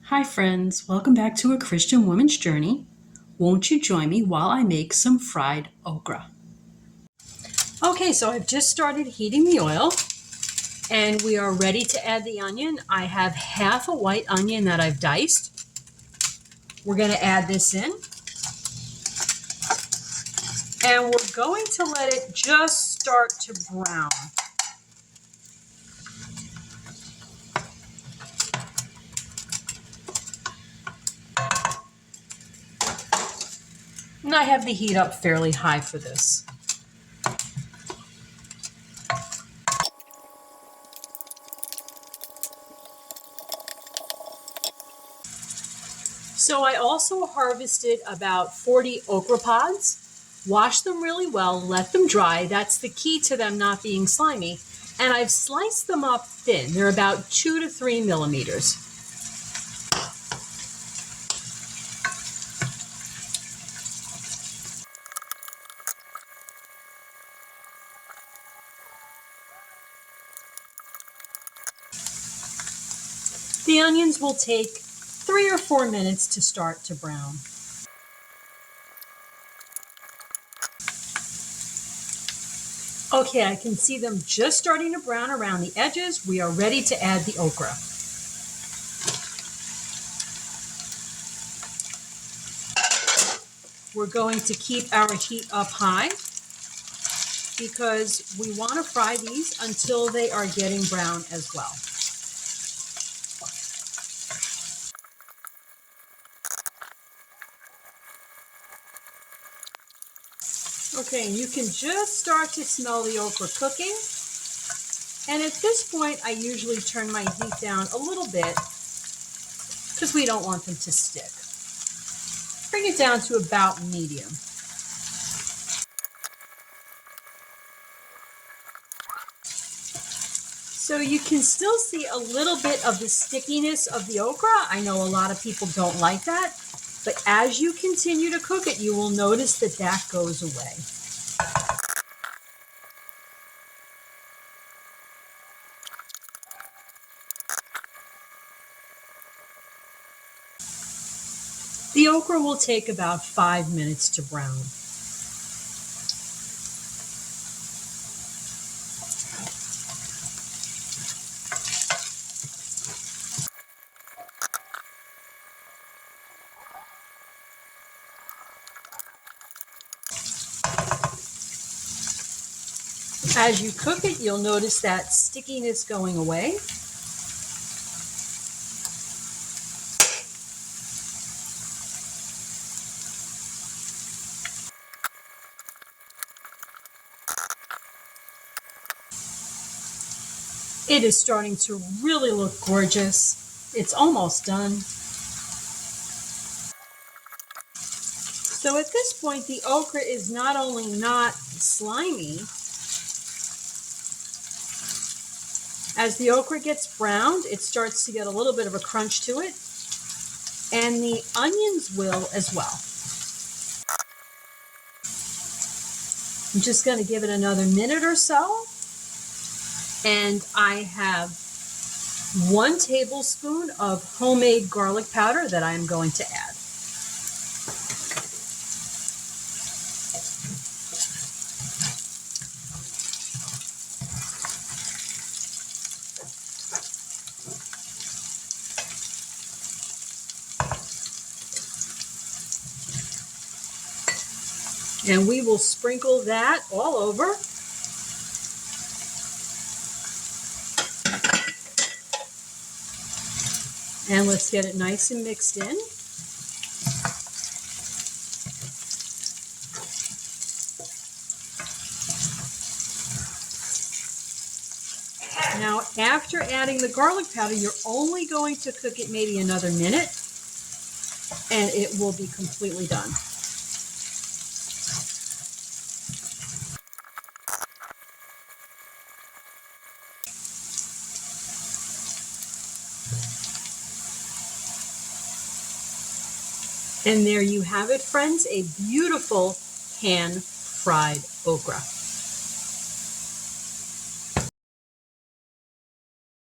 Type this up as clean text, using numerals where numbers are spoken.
Hi friends, welcome back to A Christian Woman's Journey. Won't you join me while I make some fried okra? Okay, so I've just started heating the oil and we are ready to add the onion. I have half a white onion that I've diced. We're going to add this in and we're going to let it just start to brown. And I have the heat up fairly high for this. So I also harvested about 40 okra pods. Wash them really well, let them dry. That's the key to them not being slimy. And I've sliced them up thin. They're about 2 to 3 millimeters. The onions will take 3 or 4 minutes to start to brown. Okay, I can see them just starting to brown around the edges. We are ready to add the okra. We're going to keep our heat up high because we want to fry these until they are getting brown as well. Okay, and you can just start to smell the okra cooking. And at this point, I usually turn my heat down a little bit because we don't want them to stick. Bring it down to about medium. So you can still see a little bit of the stickiness of the okra. I know a lot of people don't like that, but as you continue to cook it, you will notice that that goes away. The okra will take about 5 minutes to brown. As you cook it, you'll notice that stickiness going away. It is starting to really look gorgeous. It's almost done. So at this point, the okra is not only not slimy, as the okra gets browned, it starts to get a little bit of a crunch to it, and the onions will as well. I'm just going to give it another minute or so, and I have 1 tablespoon of homemade garlic powder that I'm going to add. And we will sprinkle that all over. And let's get it nice and mixed in. Now, after adding the garlic powder, you're only going to cook it maybe another minute, and it will be completely done. And there you have it, friends, a beautiful pan-fried okra.